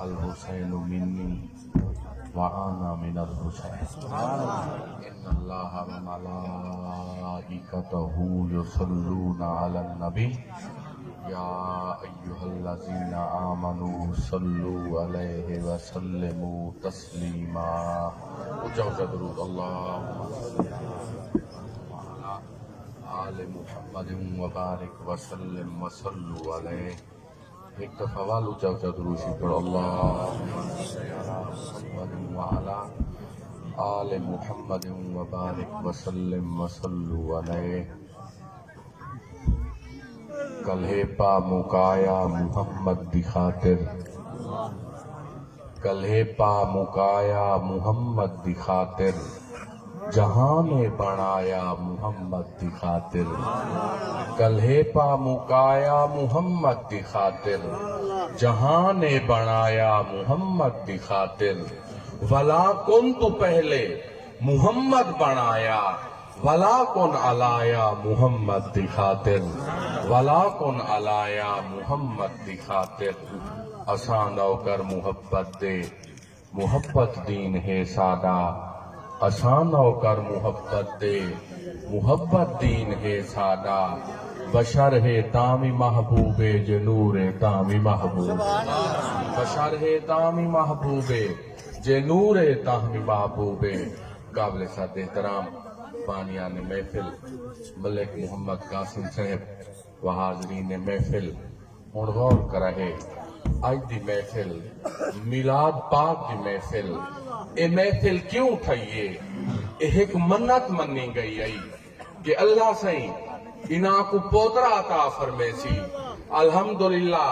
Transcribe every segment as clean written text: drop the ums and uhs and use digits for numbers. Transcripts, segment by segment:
الحسین منی وأنا من الحسین ان اللہ وملائکتہ یصلون علی النبی یا ایہا الذین آمنوا صلوا علیہ وسلموا تسلیما. اونچا اونچا درود. اللہم صل علی آل محمد وبارک وسلم وصلوا علیہ. ایک دفعہ والو اونچا اونچا درود شریف پڑھو. اللہم صل علی محمد وعلی آل محمد وبارک وسلم وصلوا علیہ. کلہے پا مکایا محمد دی خاطر، کلہے پا مکایا محمد دی خاطر، جہاں نے بنایا محمد دی خاطر. کلہے پا مکایا محمد دی خاطر، جہاں نے بنایا محمد دی خاطر. ولا کن تو پہلے محمد بنایا، ولا کن علایا محمد دی خاطر، ولا کن علایا محمد دی خاطر. اساں نوکر محبت دے، محبت دین ہے سادہ. اساں نوکر محبت دے، محبت دین ہے سادہ. بشر ہے تامی محبوب جنور تامی محبوب، بشر ہے تامی محبوب جنور تامی محبوب. قابل صد احترام بانیان محفل ملک محمد قاسم صاحب و حاضرین محفل ہن غور کرے. اج دی محفل میلاد پاک دی محفل. اے محفل کیوں ٹھائیے؟ ایک منت منی گئی ہے کہ اللہ سائیں انہاں کو پوترا عطا فرمے سی. الحمدللہ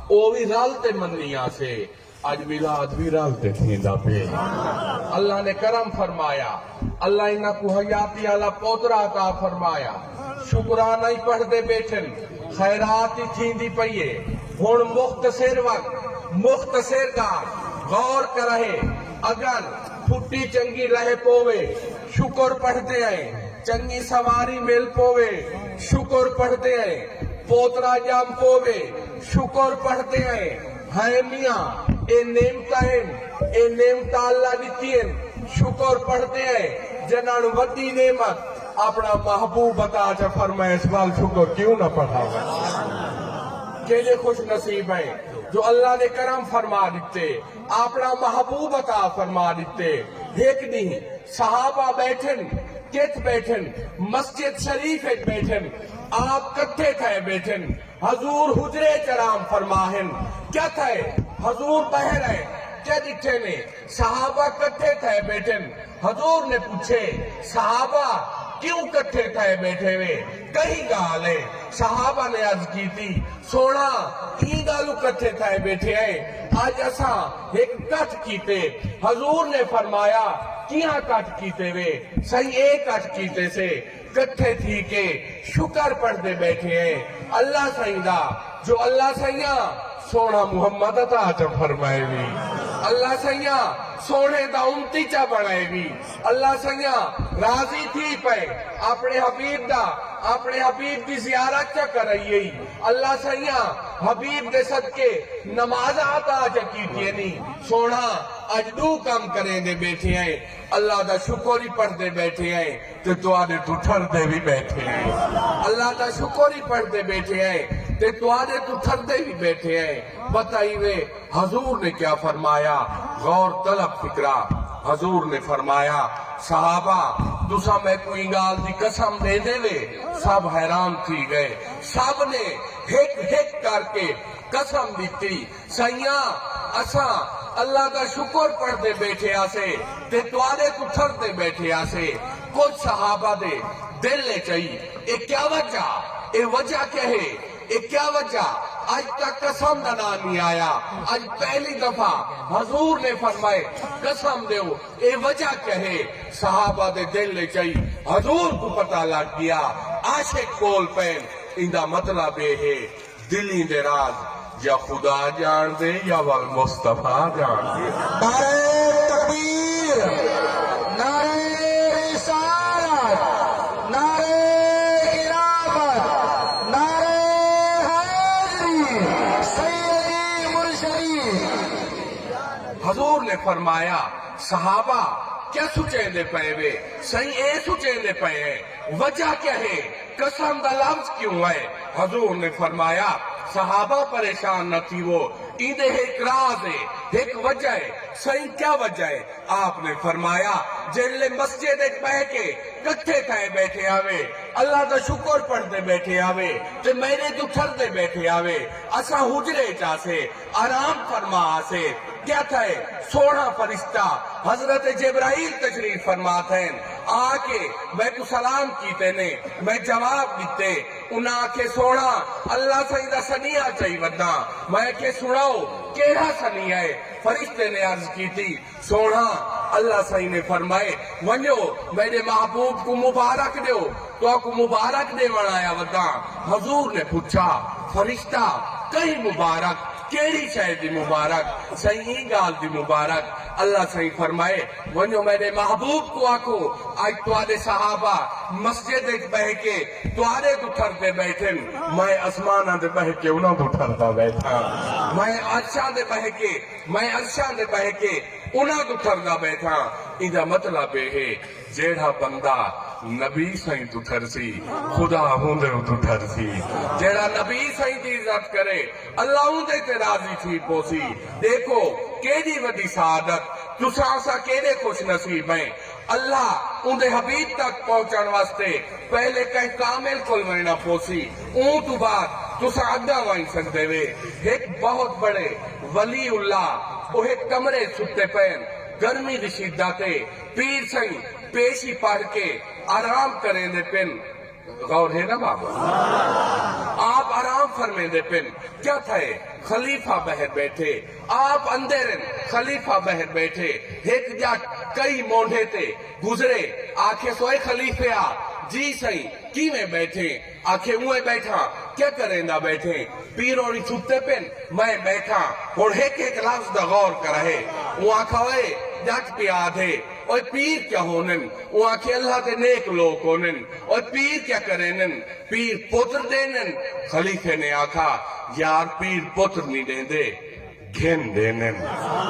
او بھی رالتے منیا سے آج میلاد بھی رالتے تھیندا پہ. اللہ نے کرم فرمایا، اللہ انہاں کو حیاتی والا پوترا عطا فرمایا. شکرانہ ہی پڑھ دے بیٹھن، خیرات ہی تھیندی پئیے. ہن مختصر وقت مختصر گال غور کرے. اگر پھٹی چنگی رہ پوے شکر پڑھتے ہیں، چنگی سواری مل پوے شکر پڑھتے ہیں، پوترا جام پوے شکر پڑھتے ہیں. ہے میاں اے نعمتاں اللہ دیتی ہیں، شکر پڑھتے ہیں. جنان وڈی نعمت اپنا محبوب عطا فرمائے، اس بار شکر کیوں نہ پڑھا؟ کیلے خوش نصیب ہیں جو اللہ نے کرم فرما دیتے، اپنا محبوب عطا فرما دیتے. ایک دن صحابہ بیٹھن، کت بیٹھن مسجد شریف بیٹھن، آپ کٹھے تھے بیٹھن. حضور حجرے چرام فرماہن. کیا تھے؟ حضور بہر ہے کیا دکھے نے؟ صحابہ کٹھے تھے بیٹھن. حضور نے پوچھے صحابہ کیوں کٹھے تھے بیٹھے ہوئے؟ کہیں گال ہے. صحابہ نے عرض کی تھی سونا ہی گالو کٹھے تھے بیٹھے ہیں، آج اساں ایک کٹ کیتے. حضور نے فرمایا کیاں کٹ کیتے ہوئے؟ صحیح ایک کٹ کیتے سے کٹھے تھی کہ شکر پڑھ دے بیٹھے ہیں اللہ سائیں دا. جو اللہ سائیاں سونا محمد عطا فرمائے بھی، اللہ سائیاں سونے دا امتی چا بڑھائے بھی. اللہ سائیاں راضی تھی پہ اپنے حبیب دا، اپنے حبیب دی زیارت چا کرائیے. اللہ سائیاں حبیب دے صدقے نماز عطا کی تھی. سونا اج دو کام کریں دے بیٹھے ہیں، اللہ دا شکر ہی پڑھ دے بیٹھے ہیں تے تو آدھے تو ٹھر دے بھی بیٹھے ہیں. اللہ دا شکر ہی پڑھ دے بیٹھے ہیں تے تو آدھے تو ٹھر دے بھی بیٹھے ہیں. بتائیے حضور نے کیا فرمایا؟ غور طلب فکرہ. حضور نے فرمایا صحابہ تسا میں کوئی گال دی قسم دے دے لے. سب حیران تھی گئے، سب نے ہک ہک کر کے قسم دیتی. سیاں اساں اللہ کا شکر پڑھ دے بیٹھے آسے تے توارے کو ٹھر دے بیٹھے آسے. کچھ صحابہ دے دل لے چاہیے اے کیا وجہ؟ اے وجہ کیا ہے؟ اے کیا وجہ؟ آج تک قسم دا نام نہیں آیا. آج پہلی دفعہ حضور نے فرمائے قسم دیو. اے وجہ کیا ہے؟ صحابہ دے دل لے چاہیے. حضور کو پتہ لگ گیا عاشق کول پین اندہ مطلب ہے دلی دے راز یا خدا جان دے یا والمصطفیٰ جان دے. نعرہ تکبیر، نعرہ رسالت، نعرہ خلافت، نعرہ حیدری، سیدی مرشدی حضور نے فرمایا صحابہ کیا سچیں پے وے سہی اے سچیں پے ہیں وجہ کیا ہے قسم دا لفظ کیوں ہے حضور نے فرمایا صحابہ پریشان نہ تھی وہ ایندے ایک راز ہے ایک وجہ ہے صحیح کیا وجہ ہے آپ نے فرمایا جلے مسجد ایک بہ کے کٹھے کھائے بیٹھے آوے اللہ دا شکر پڑھتے بیٹھے آوے تے میرے تو ٹھردے بیٹھے آوے اسا حجرے چاسے آرام فرما آسے کیا تھا ہے سونا فرشتہ حضرت جبرائیل تشریف فرماتے ہیں آ کے میں کو سلام کیتے نے میں جواب دیتے انہاں کے سونا اللہ سیدہ سنیہ چاہی ودنا میں کے سناؤ کیڑا سنیہ ہے فرشتے نے عرض کی تھی سونا اللہ صحیح نے فرمائے ونجو میرے محبوب کو مبارک دیو تو آپ کو مبارک دے منایا ودا حضور نے پوچھا فرشتہ کئی مبارک کیڑی شاید دی مبارک صحیح گال دی مبارک اللہ صحیح فرمائے ونجو میرے محبوب کو آکو آج توارے صحابہ مسجد ایک بہ کے توارے تو ٹھرتے بیٹھیں میں اسمانہ دے بہ کے انہوں تو ٹھرتا بیٹھا میں عرشاں دے بہ کے انہوں تو ٹھرتا بیٹھا ایدہ مطلب ہے جیڑا بندہ نبی سائیں تو ٹھرسی خدا ہوندے تو ٹھرسی جیڑا نبی سائیں دی عزت کرے اللہ ہوندے تے راضی تھی پوسی دیکھو کیڑی وڈی سعادت تساں اساں کیڑے خوش نصیب ہیں اللہ اندے حبیب تک پہنچن واسطے پہلے کہیں کامل کل میں نہ پوسی اون تو بعد تساں اگا وائن سکتے وے ایک بہت بڑے ولی اللہ وہ ایک کمرے ستے پین گرمی دی شدتے پیر سائیں پیشی پڑھ کے آرام کریں دے پن غور ہے نا بابا آپ آرام فرمیں دے پن کیا تھا ہے خلیفہ بہر بیٹھے آپ اندرن خلیفہ بہر بیٹھے ایک جا کئی مونڈے تے گزرے آنکھیں سوئے خلیفے آ جی صحیح کی میں بیٹھے آنکھیں اوے بیٹھا کیا کریں دا بیٹھے پیروں نی چھتے پن میں بیٹھا اور ایک لفظ دا غور کر رہے وہ آنکھا ہوئے جٹ پہ آدھے اور پیر کیا ہونن وہ آنکھیں اللہ کے نیک لوگ ہونن اور پیر کیا کرینن پیر پتر دینن خلیفے نے آکھا یار پیر پتر نہیں دیں دے گھن دینن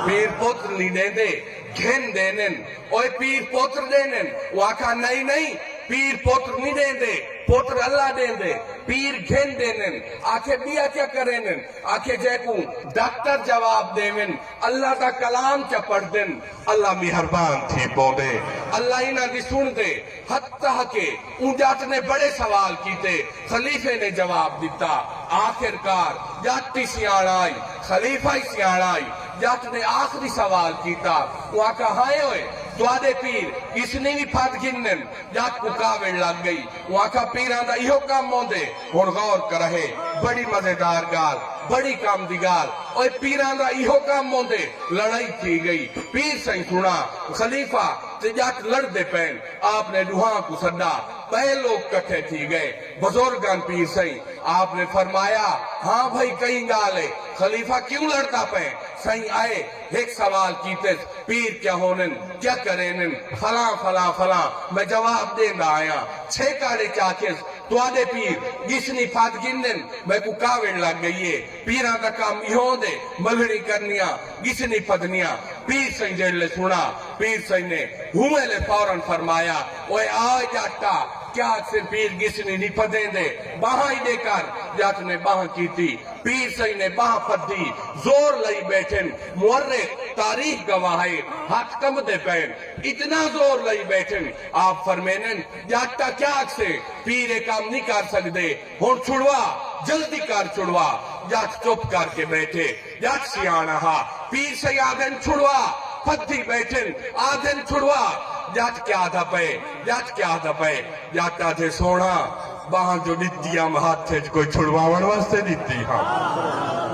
پیر پتر نہیں دیں دے گھن دینن اور پیر پتر دینن وہ آکھا نہیں پیر پتر نہیں دیں دے پتر اللہ دیں دے پیر گھن دینن آکھے بیا کیا کرینن آکھے جے کو ڈاکٹر جواب دیون اللہ دا کلام چا پڑھ دن اللہ مہربان تھی بودے اللہ ہی نہ دی سن دے حتیٰ کہ ان جات نے بڑے سوال کیتے خلیفے نے جواب دیتا آخرکار جاتی سیاڑ آئی خلیفہ ہی سیاڑ آئی جات نے آخری سوال کیتا وہ آکھا ہائے ہوئے دوادے پیر اس نے بھی پھات گنن جات کو کاوڑ لگ گئی وہ آکھا پیران دا ایہو کام موندے اور غور کر رہے بڑی مزیدار گال بڑی کام دی گال اور پیران دا ایہو کام موندے لڑائی تھی گئی پیر سائیں سنا خلیفہ جات لڑ دے پین آپ نے دوہاں کو صدا پہلے لوگ کٹھے تھی گئے بزرگان پیر سائیں آپ نے فرمایا ہاں بھائی کہیں گالے خلیفہ کیوں لڑتا پہ سائیں آئے ایک سوال کیتے پیر کیا ہونن کیا کرینن فلاں میں جواب دین آیا چھے کارے چاکس تو آدھے پیر گسنی پھات گنن میں کو کاوڑ لگ گئی ہے پیران دا کام یہاں دے ملڑی کرنیا گسنی پھدنیا پیر سائیں جیلے سنا پیر سائیں نے ہوئے لے فوراں فرمایا اوے آئے جاتا کیا سے پیر گسنی نہیں پھدیں دے باہاں ہی دے کر جات نے باہاں کی تھی پیر سائیں نے باہاں پھد دی زور لئی بیٹھن مورخ تاریخ گواہے ہاتھ کم دے پین اتنا زور لئی بیٹھن آپ فرمینن جاتا کیا سے پیر کام نہیں کر سکتے ہون چھڑوا جلدی کر چھڑوا جات چپ کر کے بیٹھے جات سیانا ہا پیر سے آدھن چھڑوا پھدی بیٹھن آدھن چھڑوا جات کیا آدھا پہ جات آدھے سونا باہاں جو دیتی ہم ہاتھ تھے کوئی چھڑواون واسطے دیتی ہم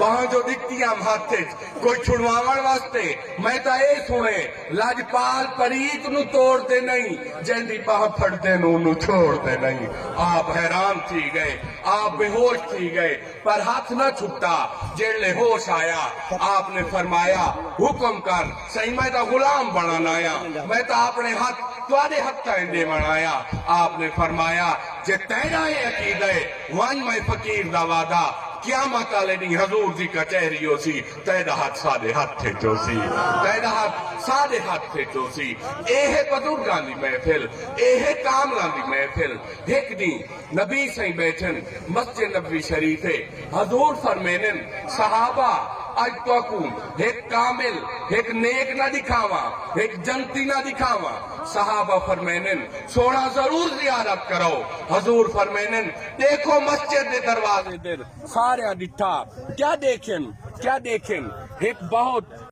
باہاں جو دیتی ہم ہاتھ تھے کوئی چھڑواون واسطے میں تا اے سنے لاجپال پریت نو توڑتے نہیں جیندی باہاں پھڑتے نو چھوڑتے نہیں آپ حیران تھی گئے آپ بے ہوش تھی گئے پر ہاتھ نہ چھٹا جیڑلے ہوش آیا آپ نے فرمایا حکم کر صحیح میں تا غلام بنانا آیا میں تا اپنے ہاتھ تو آدھے حق کا اندے بنایا آپ نے فرمایا جے تیرا عقیدہ ہے وان میں فقیر دا وعدہ قیامت والے نہیں حضور دی کچہری ہو سی تیرا ہاتھ سادے ہاتھ تھے جو سی تیرا ہاتھ سادے ہاتھ تھے جو سی اے ہے بزرگاں دی محفل اے ہے کاملاں دی محفل ایک دن نبی سائیں بیٹھن مسجد نبوی شریف ہے حضور فرمینن صحابہ آج تو اکون ایک کامل ایک نیک نہ دکھاوا ایک جنتی نہ دکھاوا صحابہ فرمینن سونا ضرور زیارت کرو حضور فرمینن دیکھو مسجد دے دروازے در سارے دٹھا کیا دیکھیں ایک بہت